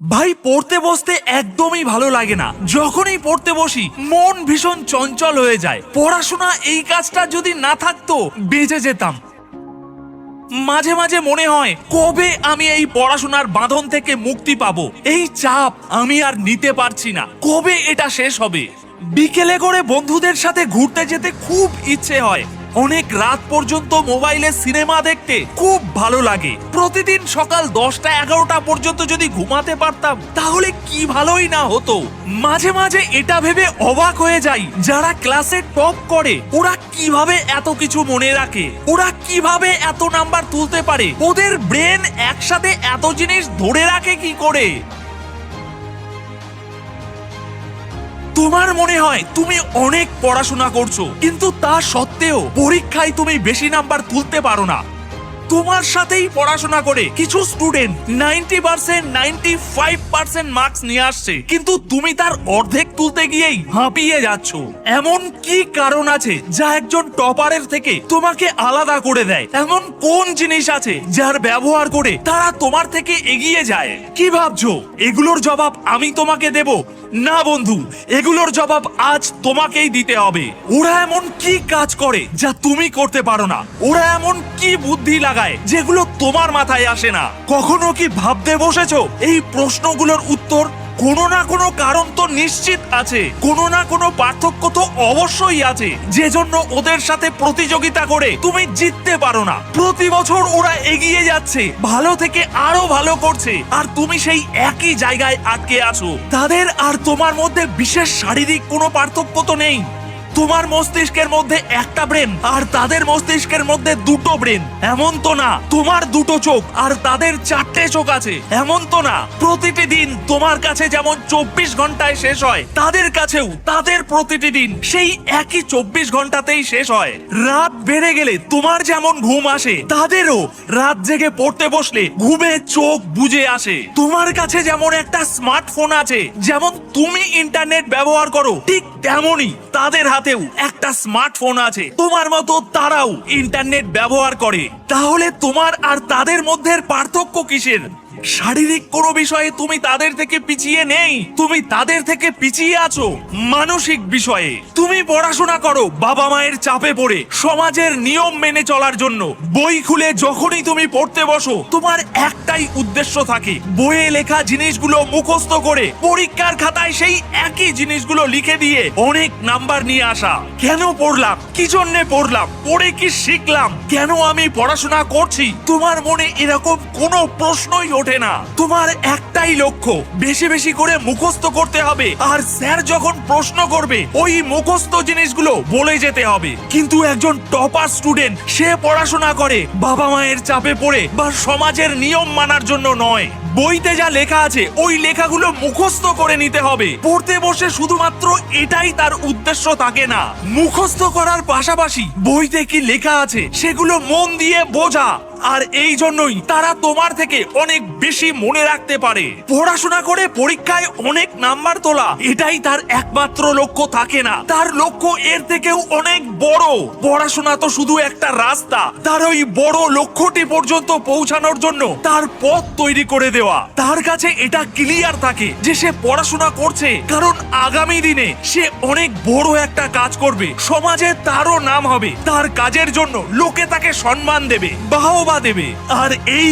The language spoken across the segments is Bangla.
ভাই পড়তে বসতে একদমই ভালো লাগে না। যখনই পড়তে বসি মন ভীষণ চঞ্চল হয়ে যায়। পড়াশোনা এই কাজটা যদি না থাকতো বেঁচে যেতাম। মাঝে মাঝে মনে হয় কবে আমি এই পড়াশোনার বাঁধন থেকে মুক্তি পাবো। এই চাপ আমি আর নিতে পারছি না, কবে এটা শেষ হবে। বিকেলে করে বন্ধুদের সাথে ঘুরতে যেতে খুব ইচ্ছে হয়। অনেক রাত পর্যন্ত মোবাইলে সিনেমা দেখতে খুব ভালো লাগে। প্রতিদিন সকাল 10টা-11টা পর্যন্ত যদি ঘুমাতে পারতাম তাহলে কি ভালোই না হতো। মাঝে মাঝে এটা ভেবে অবাক হয়ে যাই, যারা ক্লাসে টপ করে ওরা কিভাবে এত কিছু মনে রাখে, ওরা কিভাবে এত নাম্বার তুলতে পারে, ওদের ব্রেন একসাথে এত জিনিস ধরে রাখে কি করে। তোমার মনে হয় তুমি অনেক পড়াশোনা করছো, কিন্তু তা সত্ত্বেও পরীক্ষায় তুমি বেশি নাম্বার তুলতে পারো না। তোমার সাথেই পড়াশোনা করে কিছু স্টুডেন্ট 90%, 95% মার্কস নিয়ে আসছে, কিন্তু তুমি তার অর্ধেক তুলতে গিয়েই হাঁপিয়ে যাচ্ছ। এমন কি কারণ আছে যা একজন টপারের থেকে তোমাকে আলাদা করে দেয়? এমন কোন জিনিস আছে যার ব্যবহার করে তারা তোমার থেকে এগিয়ে যায়? কি ভাবছো এগুলোর জবাব আমি তোমাকে দেব? না বন্ধু, এগুলোর জবাব আজ তোমাকেই দিতে হবে। ওরা এমন কি কাজ করে যা তুমি করতে পারো না? ওরা এমন কি বুদ্ধি লাগায় যেগুলো তোমার মাথায় আসে না? কখনো কি ভাবতে বসেছো এই প্রশ্নগুলোর উত্তর? কোনো না কোনো কারণ তো নিশ্চিত আছে, কোনো না কোনো পার্থক্য তো অবশ্যই আছে, যে জন্য ওদের সাথে প্রতিযোগিতা করে তুমি জিততে পারো না। প্রতি বছর ওরা এগিয়ে যাচ্ছে, ভালো থেকে আরো ভালো করছে, আর তুমি সেই একই জায়গায় আটকে আছো। তাদের আর তোমার মধ্যে বিশেষ শারীরিক কোনো পার্থক্য তো নেই। তোমার মস্তিষ্কের মধ্যে একটা ব্রেন আর তাদের মস্তিষ্কের মধ্যে দুটো ব্রেন, এমন তো না। তোমার দুটো চোখ আর তাদের 4টে চোখ আছে, এমন তো না। প্রতিটি দিন তোমার কাছে যেমন 24 ঘন্টায় শেষ হয়, তাদের কাছেও তাদের প্রতিটি দিন সেই একই 24 ঘন্টাতেই শেষ হয়। রাত বেড়ে গেলে তোমার যেমন ঘুম আসে, তাদেরও রাত জেগে পড়তে বসলে ঘুমে চোখ বুজে আসে। তোমার কাছে যেমন একটা স্মার্টফোন আছে, যেমন তুমি ইন্টারনেট ব্যবহার করো, ঠিক তেমনই তাদের হাতেও একটা স্মার্টফোন আছে। তোমার মতো তারাও ইন্টারনেট ব্যবহার করে। তাহলে তোমার আর তাদের মধ্যে পার্থক্য কিসের? শারীরিক কোনো বিষয়ে তুমি তাদের থেকে পিছিয়ে নেই, তুমি তাদের থেকে পিছিয়ে আছো মানসিক বিষয়ে। তুমি পড়াশোনা করো বাবা মায়ের চাপে পড়ে, সমাজের নিয়ম মেনে চলার জন্য। বই খুলে যখনই তুমি পড়তে বসো, তোমার একটাই উদ্দেশ্য থাকে, বইয়ে লেখা জিনিসগুলো মুখস্থ করে পরীক্ষার খাতায় সেই একই জিনিসগুলো লিখে দিয়ে অনেক নাম্বার নিয়ে আসা। কেন পড়লাম? কি জন্যে পড়লাম? পড়ে কি শিখলাম? কেন আমি পড়াশোনা করছি? তোমার মনে এরকম কোনো প্রশ্নই ওঠে না। তোমার একটাই লক্ষ্য, বেশি বেশি করে মুখস্থ করতে হবে, আর স্যার যখন প্রশ্ন করবে ওই মুখস্থ জিনিসগুলো বলে যেতে হবে। কিন্তু একজন টপার স্টুডেন্ট, সে পড়াশোনা করে বাবা মায়ের চাপে পড়ে বা সমাজের নিয়ম মানার জন্য নয়। বইতে যা লেখা আছে ওই লেখাগুলো মুখস্থ করে নিতে হবে। পড়তে বসে শুধুমাত্র এটাই তার উদ্দেশ্য থাকে না, মুখস্থ করার পাশাপাশি বইতে কি লেখা আছে সেগুলো মন দিয়ে বোঝা। আর এই জন্যই তারা তোমার থেকে অনেক বেশি মনে রাখতে পারে। পড়াশোনা করে পরীক্ষায় অনেক নাম্বার তোলা, এটাই তার একমাত্র লক্ষ্য থাকে না। তার লক্ষ্য এর থেকেও অনেক বড়। পড়াশোনা তো শুধু একটা রাস্তা, তার ওই বড় লক্ষ্যটি পর্যন্ত পৌঁছানোর জন্য তার পথ তৈরি করে দেওয়া। তার কাছে এটা ক্লিয়ার থাকে যে সে পড়াশোনা করছে কারণ আগামী দিনে সে অনেক বড় একটা কাজ করবে, সমাজে তারও নাম হবে, তার কাজের জন্য লোকে তাকে সম্মান দেবে, বাহবা দেবে। আর এই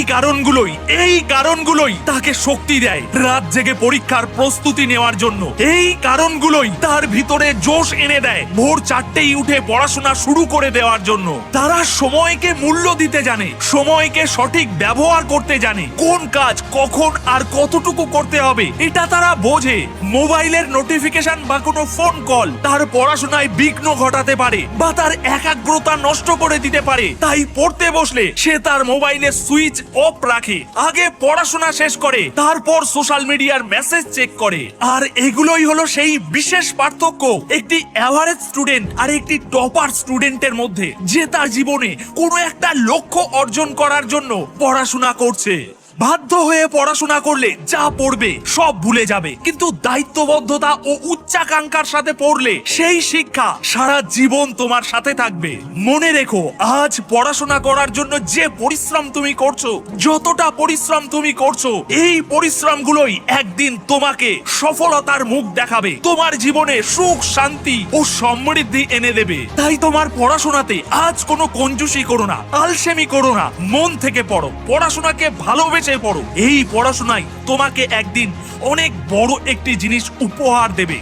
কারণগুলোই তাকে শক্তি দেয় রাত জেগে পরীক্ষার প্রস্তুতি নেওয়ার জন্য। এই কারণগুলোই তার ভিতরে জোশ এনে দেয় ভোর 4টেই উঠে পড়াশোনা শুরু করে দেওয়ার জন্য। তারা সময়কে মূল্য দিতে জানে, সময়কে সঠিক ব্যবহার করতে জানে, কোন কাজ কখন আর কতটুকু করতে হবে এটা তারা বোঝে। মোবাইলের নোটিফিকেশন বা কোনো ফোন কল তার পড়াশোনায় বিঘ্ন ঘটাতে পারে বা তার একাগ্রতা নষ্ট করে দিতে পারে। তাই পড়তে বসলে সে তার মোবাইলের সুইচ অফ রাখে, আগে পড়াশোনা শেষ করে, তারপর সোশ্যাল মিডিয়ার মেসেজ চেক করে। আর এগুলোই হলো সেই বিশেষ পার্থক্য একটি এভারেজ স্টুডেন্ট আর একটি টপার স্টুডেন্টের মধ্যে, যে তার জীবনে কোনো একটা লক্ষ্য অর্জন করার জন্য পড়াশোনা করছে। বাধ্য হয়ে পড়াশোনা করলে যা পড়বে সব ভুলে যাবে, কিন্তু দায়িত্ববদ্ধতা ও উচ্চাকাঙ্ক্ষার সাথে পড়লে সেই শিক্ষা সারা জীবন তোমার সাথে থাকবে। মনে রেখো, আজ পড়াশোনা করার জন্য যে পরিশ্রম তুমি করছো, যতটা পরিশ্রম তুমি করছো, এই পরিশ্রমগুলোই একদিন তোমাকে সফলতার মুখ দেখাবে, তোমার জীবনে সুখ, শান্তি ও সমৃদ্ধি এনে দেবে। তাই তোমার পড়াশোনাতে আজ কোনো কঞ্জুসি করো না, আলসেমি করো না, মন থেকে পড়ো, পড়াশোনাকে ভালোবেসে পড়ো। এই পড়াশোনাই তোমাকে একদিন অনেক বড় একটি জিনিস উপহার দেবে।